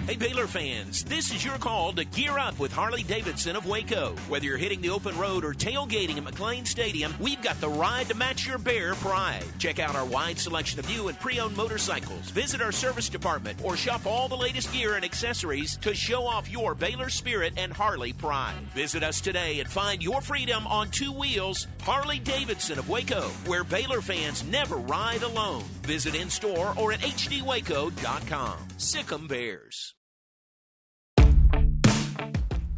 Hey Baylor fans, this is your call to gear up with Harley-Davidson of Waco. Whether you're hitting the open road or tailgating at McLean Stadium, we've got the ride to match your Bear pride. Check out our wide selection of new and pre-owned motorcycles, visit our service department, or shop all the latest gear and accessories to show off your Baylor spirit and Harley pride. Visit us today and find your freedom on two wheels. Harley-Davidson of Waco, where Baylor fans never ride alone. Visit in-store or at hdwaco.com. Sic 'em Bears.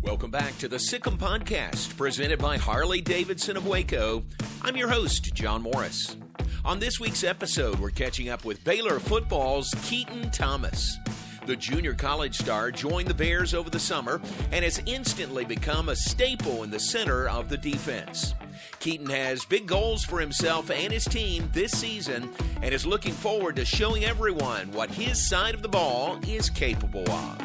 Welcome back to the Sic 'em Podcast, presented by Harley-Davidson of Waco. I'm your host, John Morris. On this week's episode, we're catching up with Baylor football's Keaton Thomas. The junior college star joined the Bears over the summer and has instantly become a staple in the center of the defense. Keaton has big goals for himself and his team this season and is looking forward to showing everyone what his side of the ball is capable of.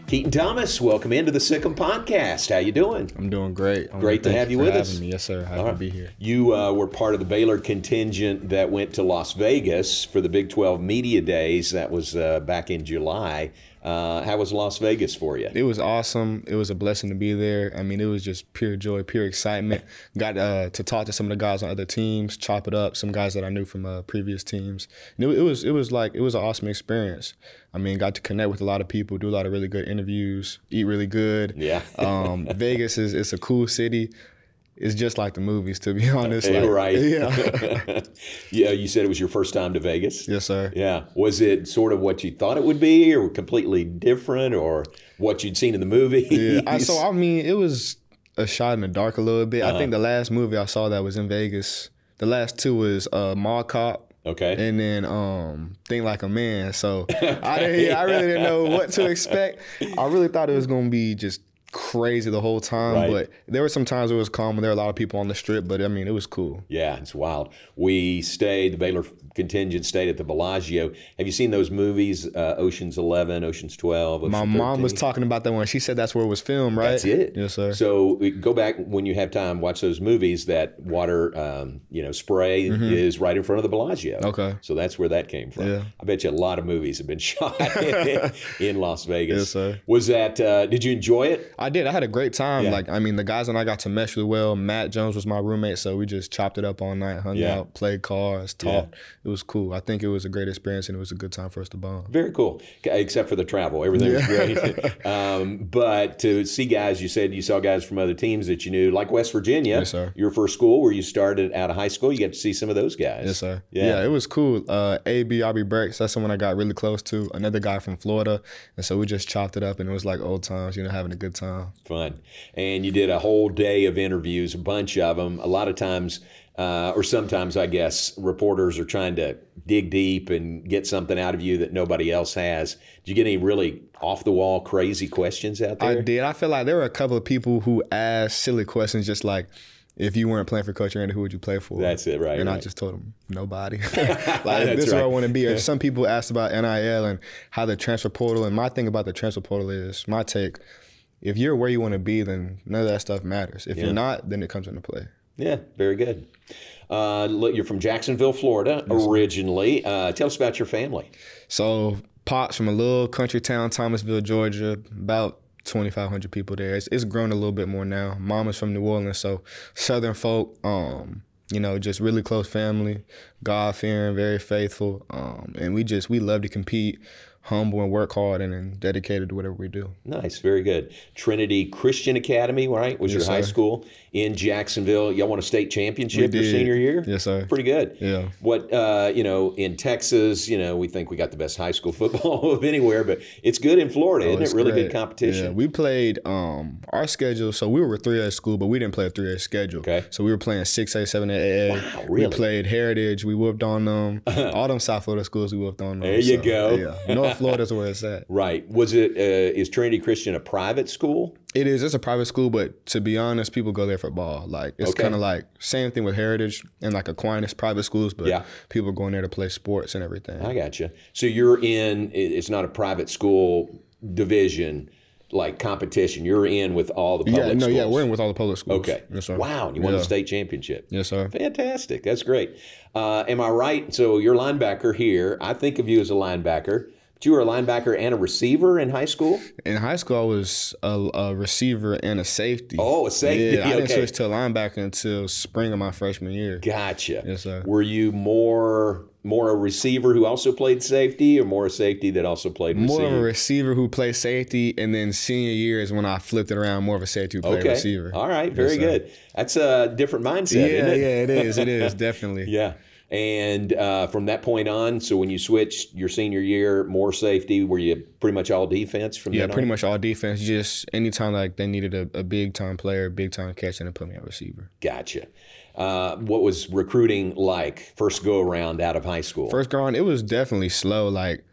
Keaton Thomas, welcome into the Sic 'em Podcast. How you doing? I'm doing great. Great to have you with us. Me. Yes, sir. Happy to be here. You were part of the Baylor contingent that went to Las Vegas for the Big 12 Media Days. That was back in July. How was Las Vegas for you? It was awesome. It was a blessing to be there. I mean, it was just pure joy, pure excitement. Got to talk to some of the guys on other teams, chop it up, some guys that I knew from previous teams. And it was an awesome experience. I mean, got to connect with a lot of people, do a lot of really good interviews, eat really good. Yeah. Vegas it's a cool city. It's just like the movies, to be honest. Right. Yeah. Yeah, you said it was your first time to Vegas? Yes, sir. Yeah. Was it sort of what you thought it would be or completely different or what you'd seen in the movies? Yeah. I mean, it was a shot in the dark a little bit. I think the last movie I saw that was in Vegas, the last two was Mall Cop. Okay. And then Think Like a Man. So I really didn't know what to expect. I really thought it was going to be just crazy the whole time, right. But there were some times it was calm when there were a lot of people on the strip, but I mean, it was cool. Yeah, it's wild. The Baylor contingent stayed at the Bellagio. Have you seen those movies, Ocean's 11, Ocean's 12, Ocean's My 13? mom was talking about that one. She said that's where it was filmed, right? That's it. Yes, sir. So go back when you have time, watch those movies. That water, spray is right in front of the Bellagio. Okay. So that's where that came from. Yeah. I bet you a lot of movies have been shot in Las Vegas. Yes, sir. Was that, did you enjoy it? I did. I had a great time. Yeah. Like, I mean, the guys and I got to mesh really well. Matt Jones was my roommate, so we just chopped it up all night, hung out, played cards, talked. Yeah. It was cool. I think it was a great experience, and it was a good time for us to bond. Very cool, except for the travel. Everything was great. But to see guys, you said you saw guys from other teams that you knew, like West Virginia. Yes, sir. Your first school where you started out of high school. You got to see some of those guys. Yes, sir. Yeah, it was cool. A.B. Aubrey Burks, that's someone I got really close to. Another guy from Florida. And so we just chopped it up, and it was like old times, having a good time. Fun. And you did a whole day of interviews, a bunch of them. A lot of times, or sometimes, I guess, reporters are trying to dig deep and get something out of you that nobody else has. Did you get any really off-the-wall, crazy questions out there? I did. I feel like there were a couple of people who asked silly questions just like, if you weren't playing for Coach Randy, who would you play for? That's it, right. And right. I just told them, nobody. This right. is where I want to be. Or some people asked about NIL and how the transfer portal. And my thing about the transfer portal is, my take, if you're where you want to be, then none of that stuff matters. If you're not, then it comes into play. Yeah, very good. You're from Jacksonville, Florida, originally. Tell us about your family. So, Pops from a little country town, Thomasville, Georgia, about 2,500 people there. It's grown a little bit more now. Mom is from New Orleans, so Southern folk, just really close family, God-fearing, very faithful, and we love to compete, humble and work hard and dedicated to whatever we do. Nice, very good. Trinity Christian Academy, right, was your high school in Jacksonville. Y'all won a state championship your senior year? Yes, sir. Pretty good. Yeah. What, in Texas, we think we got the best high school football of anywhere, but it's good in Florida, isn't it? Really good competition. Yeah, we played our schedule, so we were a 3A school, but we didn't play a 3A schedule. Okay. So we were playing 6A, 7A. Wow, really? We played Heritage. We whooped on them. All them South Florida schools, we whooped on them. There you go. Yeah. North Florida's where it's at. Right. Was it, is Trinity Christian a private school? It is. It's a private school, but to be honest, people go there for ball. Like, it's kind of like same thing with Heritage and like Aquinas private schools, but people are going there to play sports and everything. I got you. So you're in, it's not a private school division. like competition? You're in with all the public schools? Yeah, we're in with all the public schools. Okay. Yes, sir. Wow, and you won the state championship. Yes, sir. Fantastic. That's great. Am I right? So you're a linebacker here. I think of you as a linebacker. But you were a linebacker and a receiver in high school? In high school, I was a receiver and a safety. Oh, a safety. Yeah, I didn't switch to a linebacker until spring of my freshman year. Gotcha. Yes, sir. Were you more a receiver who also played safety, or more a safety that also played receiver? More of a receiver who played safety, and then senior year is when I flipped it around, more of a safety who played receiver. All right, very good. That's a different mindset, isn't it? Yeah, it is. It is, definitely. Yeah. And from that point on, so when you switched your senior year, more safety, were you pretty much all defense from then on? Yeah, pretty much all defense. Just anytime like they needed a big-time player, big-time catch, and they put me at receiver. Gotcha. What was recruiting like first go-around out of high school? First go-around, it was definitely slow. Like,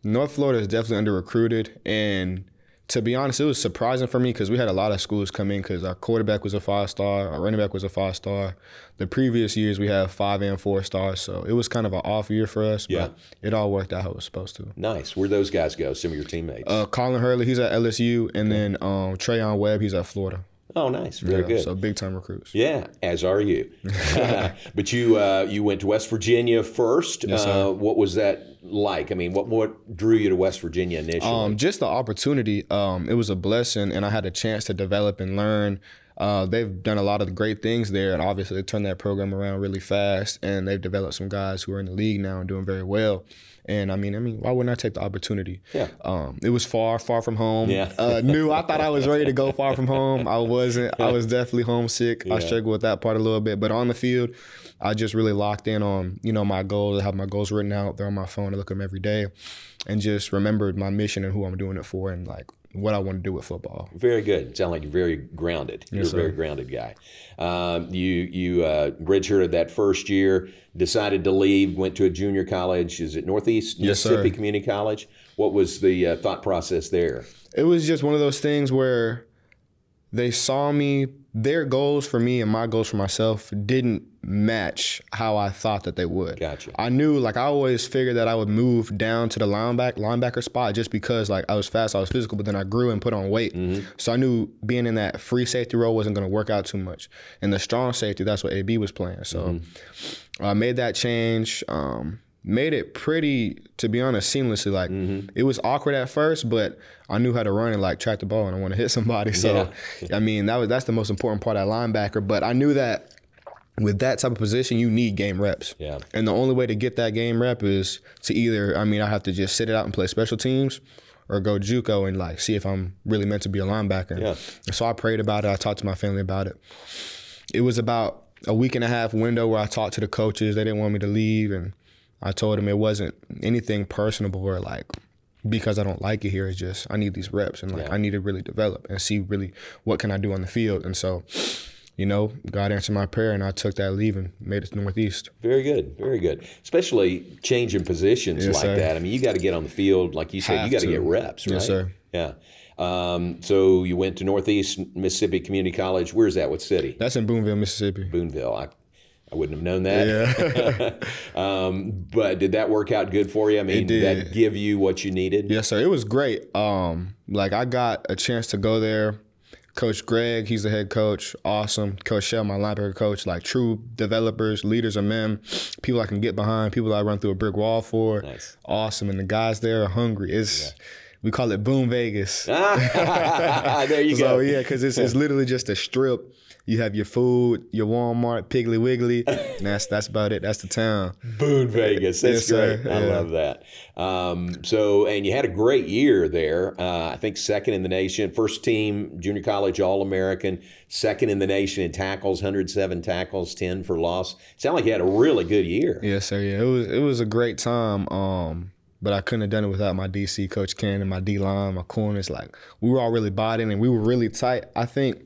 North Florida is definitely under-recruited, and to be honest, it was surprising for me because we had a lot of schools come in because our quarterback was a 5-star, our running back was a 5-star. The previous years, we had 5 and 4 stars, so it was kind of an off year for us, but it all worked out how it was supposed to. Nice. Where'd those guys go, some of your teammates? Colin Hurley, he's at LSU, and then Trayon Webb, he's at Florida. Oh, nice. Very good. So big-time recruits. Yeah, as are you. But you went to West Virginia first. Yes, sir. What was that like? I mean, what drew you to West Virginia initially? Just the opportunity. It was a blessing, and I had a chance to develop and learn. They've done a lot of great things there, and obviously they turned that program around really fast, and they've developed some guys who are in the league now and doing very well. And I mean, why wouldn't I take the opportunity? Yeah. It was far from home. Yeah. I thought I was ready to go far from home. I wasn't. I was definitely homesick. Yeah. I struggled with that part a little bit. But on the field, I just really locked in on, my goals. I have my goals written out. They're on my phone. I look at them every day, and just remembered my mission and who I'm doing it for, and like what I want to do with football. Very good. Sound like you're very grounded. You're Yes, a very sir. grounded guy. You redshirted that first year, decided to leave, went to a junior college. Is it Northeast Yes, Mississippi sir. Community College? What was the thought process there? It was just one of those things where they saw me, their goals for me and my goals for myself didn't match how I thought that they would. Gotcha. I knew, I always figured that I would move down to the linebacker spot just because, I was fast, I was physical, but then I grew and put on weight. Mm-hmm. So I knew being in that free safety role wasn't going to work out too much. And the strong safety, that's what AB was playing. So I made that change. Made it pretty, to be honest, seamlessly. It was awkward at first, but I knew how to run and track the ball, and I want to hit somebody. So, that's the most important part at linebacker. But I knew that with that type of position, you need game reps. Yeah. And the only way to get that game rep is to either, I have to just sit it out and play special teams, or go JUCO and see if I'm really meant to be a linebacker. Yeah. And so I prayed about it. I talked to my family about it. It was about a week and a half window where I talked to the coaches. They didn't want me to leave, and I told them it wasn't anything personable or because I don't like it here. It's just I need these reps, and I need to really develop and see really what can I do on the field. And so, God answered my prayer, and I took that leave and made it to Northeast. Very good, very good. Especially changing positions Yes, like sir. that. You got to get on the field, like you said. You got to get reps, right? Yes, sir. Yeah. So you went to Northeast Mississippi Community College. Where's that? What city? That's in Boonville, Mississippi. Boonville. I wouldn't have known that. Yeah. But did that work out good for you? It did. Did that give you what you needed? Yes, sir. It was great. I got a chance to go there. Coach Greg, he's the head coach, awesome. Coach Shell, my linebacker coach, true developers, leaders of men, people I can get behind, people I run through a brick wall for. Nice. Awesome. And the guys there are hungry. We call it Boom Vegas. There you So, go. yeah, because it's literally just a strip. You have your food, your Walmart, Piggly Wiggly, and that's about it. That's the town. Boone Vegas. That's Yes, sir. great. I Yeah. love that. And you had a great year there. I think second in the nation, first team junior college All-American, second in the nation in tackles, 107 tackles, 10 for loss. Sound like you had a really good year. Yes, sir. Yeah, it was a great time. But I couldn't have done it without my DC, Coach Ken, and my D-line, my corners. We were all really bought in, and we were really tight. I think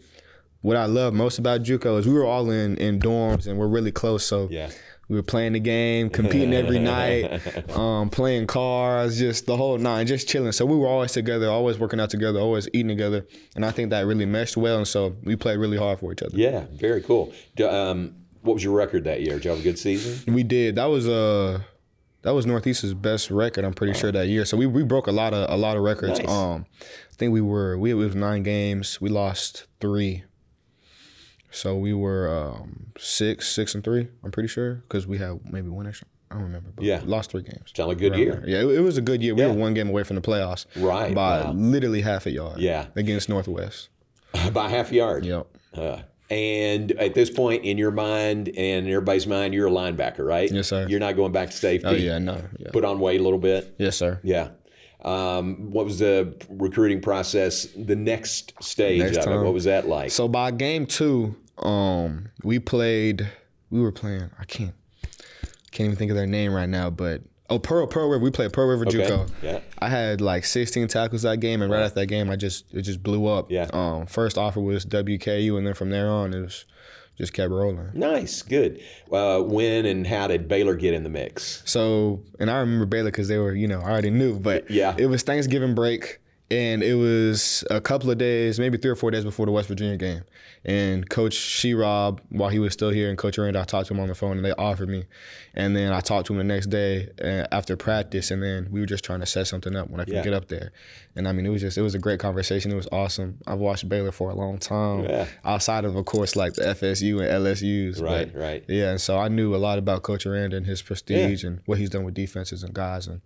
what I love most about JUCO is we were all in dorms, and we're really close. So we were playing the game, competing every night, playing cards, just the whole nine, just chilling. So we were always together, always working out together, always eating together. And I think that really meshed well, and so we played really hard for each other. Yeah, very cool. What was your record that year? Did you have a good season? We did. That was Northeast's best record, I'm pretty sure, that year. So we broke a lot of records. Nice. I think it was 9 games. We lost 3. So we were 6-3, I'm pretty sure, because we had maybe one extra. I don't remember, but we lost 3 games. Sound like a good year. There. Yeah, it was a good year. We were 1 game away from the playoffs. Right. By literally half a yard. Yeah. Against Northwest. By half a yard. Yep. And at this point, in your mind and in everybody's mind, you're a linebacker, right? Yes, sir. You're not going back to safety. Oh, yeah, no. Yeah. Put on weight a little bit. Yes, sir. Yeah. What was the recruiting process, the next stage of it? What was that like? So by game 2, we were playing, I can't even think of their name right now, but Pearl River. We played Pearl River JUCO. Yeah. I had like 16 tackles that game, and right after that game, it just blew up. Yeah. First offer was WKU, and then from there on, it was just kept rolling. Nice, good. When and how did Baylor get in the mix? So, and I remember Baylor because they were, I already knew, but it was Thanksgiving break, and it was a couple of days, maybe 3 or 4 days before the West Virginia game. And Coach Sherob, while he was still here, and Coach Aranda, I talked to him on the phone, and they offered me. And then I talked to him the next day after practice, and then we were just trying to set something up when I could get up there. And I mean, it was a great conversation. It was awesome. I've watched Baylor for a long time, outside of course, like the FSU and LSUs. Right. Yeah, and so I knew a lot about Coach Aranda and his prestige and what he's done with defenses and guys, and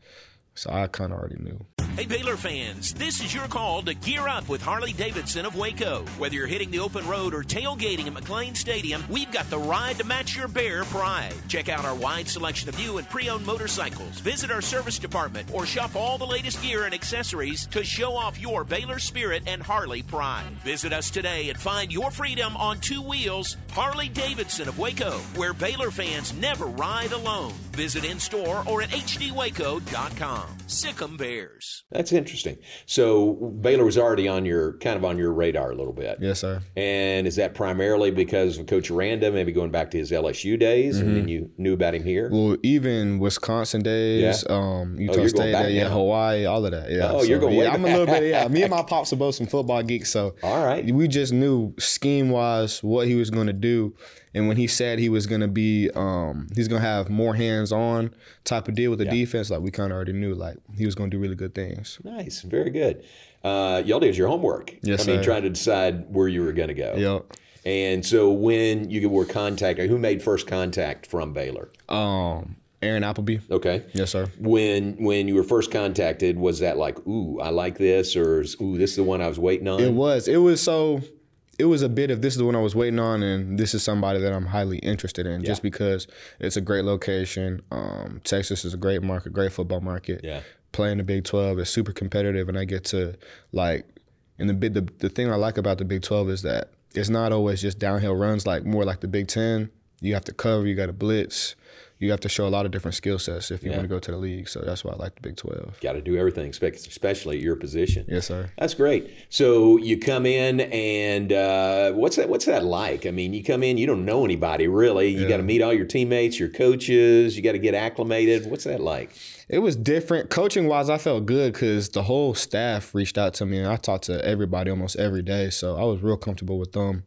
so I kind of already knew. Hey, Baylor fans, this is your call to gear up with Harley-Davidson of Waco. Whether you're hitting the open road or tailgating at McLean Stadium, we've got the ride to match your Bear pride. Check out our wide selection of new and pre-owned motorcycles, visit our service department, or shop all the latest gear and accessories to show off your Baylor spirit and Harley pride. Visit us today and find your freedom on 2 wheels. Harley-Davidson of Waco, where Baylor fans never ride alone. Visit in-store or at hdwaco.com. Sic 'em Bears. That's interesting. So Baylor was already on your radar a little bit. Yes, sir. And is that primarily because of Coach Aranda, maybe going back to his LSU days, and then you knew about him here? Well, even Wisconsin days, Utah State days, Hawaii, all of that. Yeah. Oh, you're going way I'm a little bit, Me and my pops are both some football geeks, so all right. We just knew scheme-wise what he was going to do. And when he said he was going to be, he's going to have more hands-on type of deal with the defense, like we kind of already knew, like he was going to do really good things. Nice, very good. Y'all did your homework. Yes, sir. Trying to decide where you were going to go. Yep. And so when you were contacted, who made first contact from Baylor? Aaron Appleby. Okay. Yes, sir. When you were first contacted, was that like, ooh, I like this, or ooh, this is the one I was waiting on? It was a bit of this is the one I was waiting on, and this is somebody that I'm highly interested in just because it's a great location. Texas is a great market, great football market. Yeah. Playing the Big 12 is super competitive, and I get to and the thing I like about the Big 12 is that it's not always just downhill runs more like the Big 10. You have to cover, you got to blitz. You have to show a lot of different skill sets if you want to go to the league. So that's why I like the Big 12. Got to do everything, especially at your position. Yes, sir. That's great. So you come in, and what's that like? I mean, you come in, you don't know anybody really. You got to meet all your teammates, your coaches. You got to get acclimated. What's that like? It was different. Coaching-wise, I felt good because the whole staff reached out to me, and I talked to everybody almost every day, so I was real comfortable with them.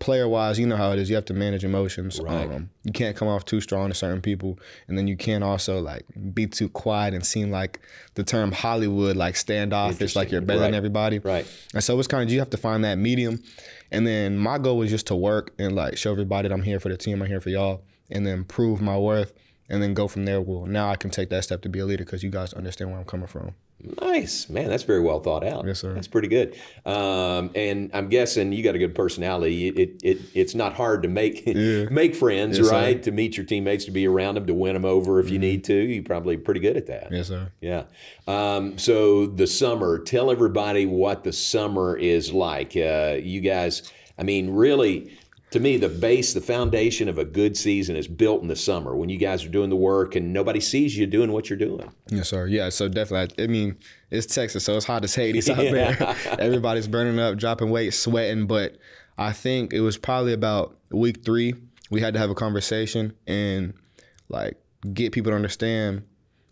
Player-wise, you know how it is. You have to manage emotions. Right. You can't come off too strong to certain people, and then you can't also be too quiet and seem like the term Hollywood, standoffish, like you're better than everybody. Right. And so it's kind of you have to find that medium. And then my goal was just to work and show everybody that I'm here for the team, I'm here for y'all, and then prove my worth. And then go from there. Well, now I can take that step to be a leader because you guys understand where I'm coming from. Nice, man. That's very well thought out. Yes, sir. That's pretty good. And I'm guessing you got a good personality. It's not hard to make friends, yes, right? Sir. To meet your teammates, to be around them, to win them over if you need to. You're probably pretty good at that. Yes, sir. Yeah. So the summer. Tell everybody what the summer is like. You guys. I mean, really. To me, the foundation of a good season is built in the summer when you guys are doing the work and nobody sees you doing what you're doing. Yes, sir. Yeah, so definitely. I mean, it's Texas, so it's hot as Hades out there. Everybody's burning up, dropping weight, sweating. But I think it was probably about week 3, we had to have a conversation and get people to understand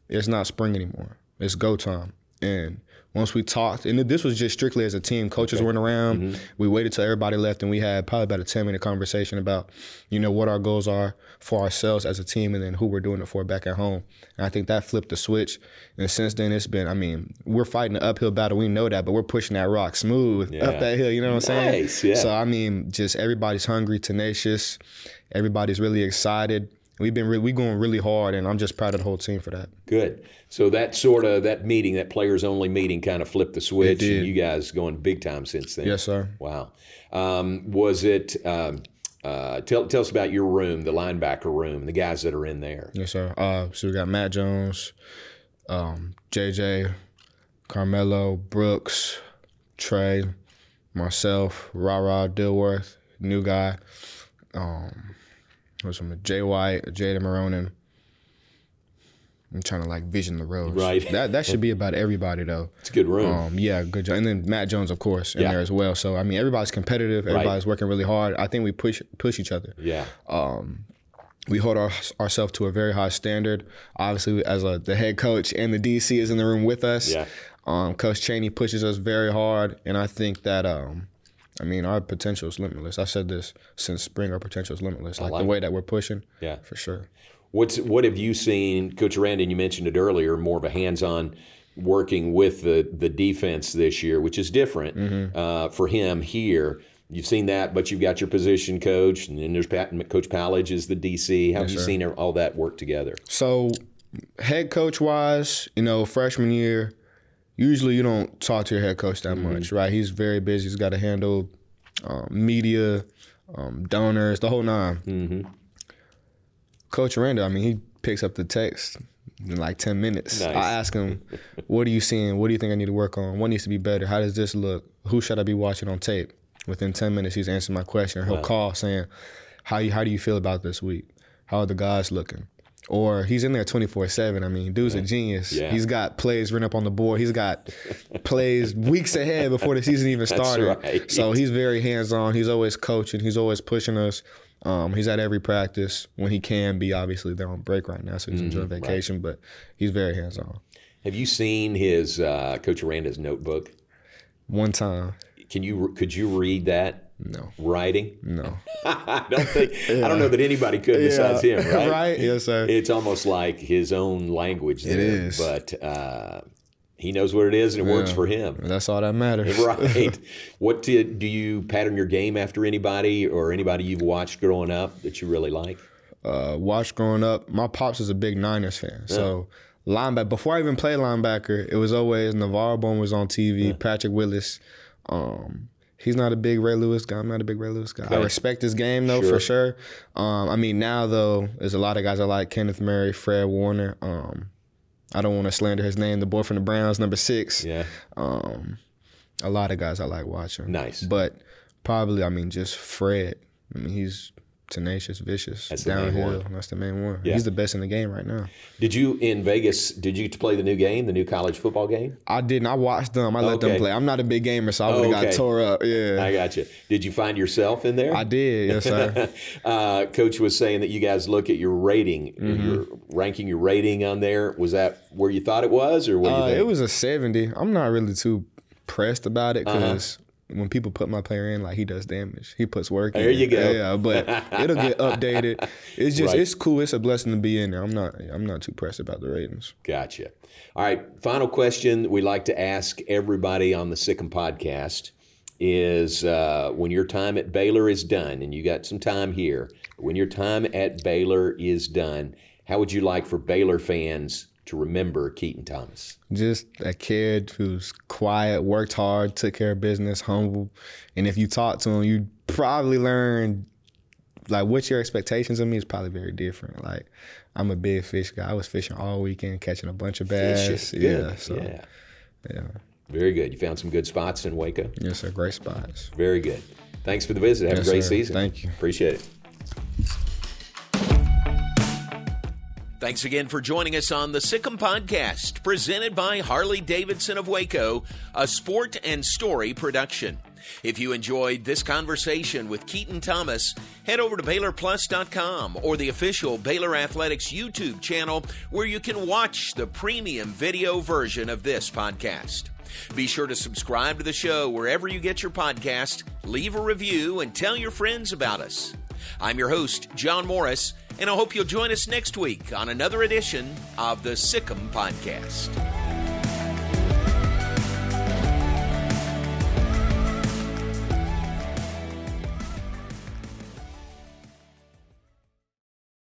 it's not spring anymore. It's go time. And once we talked, and this was just strictly as a team. Coaches weren't around. We waited till everybody left, and we had probably about a 10-minute conversation about, what our goals are for ourselves as a team, and then who we're doing it for back at home. And I think that flipped the switch. And since then, it's been, we're fighting an uphill battle. We know that, but we're pushing that rock smooth up that hill. You know what I'm saying? Yeah. So, just everybody's hungry, tenacious. Everybody's really excited. We going really hard, and I'm just proud of the whole team for that. Good. So that meeting, that players-only meeting, kind of flipped the switch, and you guys going big time since then. Yes, sir. Wow. Was it? Tell us about your room, the linebacker room, and the guys that are in there. Yes, sir. So we got Matt Jones, JJ, Carmelo, Brooks, Trey, myself, Ra Dilworth, new guy. Was from Jay White, Jada Maronin. I'm trying to vision the rows. Right. That should be about everybody though. It's a good room. Yeah, good job. And then Matt Jones, of course, in there as well. So everybody's competitive. Everybody's working really hard. I think we push each other. Yeah. We hold ourselves to a very high standard. Obviously, as the head coach and the DC is in the room with us. Yeah. Coach Chaney pushes us very hard, and I think that. Our potential is limitless. I said this since spring. Our potential is limitless. Like the way that we're pushing, for sure. What have you seen, Coach Aranda? You mentioned it earlier. More of a hands-on working with the defense this year, which is different for him here. You've seen that, but you've got your position coach, and then there's Coach Pallage is the DC. How have you seen all that work together? So, head coach wise, freshman year. Usually you don't talk to your head coach that much, right? He's very busy. He's got to handle media, donors, the whole nine. Coach Aranda, he picks up the text in 10 minutes. Nice. I ask him, what are you seeing? What do you think I need to work on? What needs to be better? How does this look? Who should I be watching on tape? Within 10 minutes, he's answering my question. He'll call saying, how do you feel about this week? How are the guys looking? Or he's in there 24/7. Dude's a genius. Yeah. He's got plays written up on the board. He's got plays weeks ahead before the season even started. That's right. So he's very hands-on. He's always coaching. He's always pushing us. He's at every practice when he can be. Obviously, they're on break right now, so he's enjoying vacation, but he's very hands-on. Have you seen his Coach Aranda's notebook? One time. Could you read that? No. Writing? No. I don't know that anybody could besides him, right? Right? Yes, sir. It's almost like his own language there. It is. But he knows what it is, and it works for him. That's all that matters. Right. What do you pattern your game after anybody or anybody you've watched growing up that you really like? Watched growing up, my pops is a big Niners fan. So linebacker, before I even played linebacker, it was always NaVorro Bowman was on TV, Patrick Willis. He's not a big Ray Lewis guy. I'm not a big Ray Lewis guy. Okay. I respect his game, though, for sure. Now, though, there's a lot of guys I like. Kenneth Murray, Fred Warner. I don't want to slander his name. The boy from the Browns, number 6. Yeah. A lot of guys I like watching. Nice. But probably, just Fred. He's tenacious, vicious, That's downhill. That's the main one. Yeah. He's the best in the game right now. Did you, in Vegas, play the new college football game? I didn't. I watched them. I let them play. I'm not a big gamer, so I would have got tore up. Yeah. I got you. Did you find yourself in there? I did, yes, sir. Coach was saying that you guys look at your rating, you're ranking your rating on there. Was that where you thought it was, or what do you think? It was a 70. I'm not really too pressed about it because when people put my player in, he does damage. He puts work in. There you go. Yeah, but it'll get updated. It's just it's cool. It's a blessing to be in there. I'm not too pressed about the ratings. Gotcha. All right, final question we like to ask everybody on the Sic 'Em podcast is when your time at Baylor is done, and you got some time here, when your time at Baylor is done, how would you like for Baylor fans to remember Keaton Thomas? Just a kid who's quiet, worked hard, took care of business, humble. And if you talk to him, you probably learn, what your expectations of me is probably very different. I'm a big fish guy. I was fishing all weekend, catching a bunch of bass. Yeah. Very good. You found some good spots in Waco? Yes, sir. Great spots. Very good. Thanks for the visit. Have a great season. Thank you. Appreciate it. Thanks again for joining us on the Sic 'Em Podcast, presented by Harley-Davidson of Waco, a sport and story production. If you enjoyed this conversation with Keaton Thomas, head over to BaylorPlus.com or the official Baylor Athletics YouTube channel where you can watch the premium video version of this podcast. Be sure to subscribe to the show wherever you get your podcast, leave a review, and tell your friends about us. I'm your host, John Morris, and I hope you'll join us next week on another edition of the Sikkim Podcast.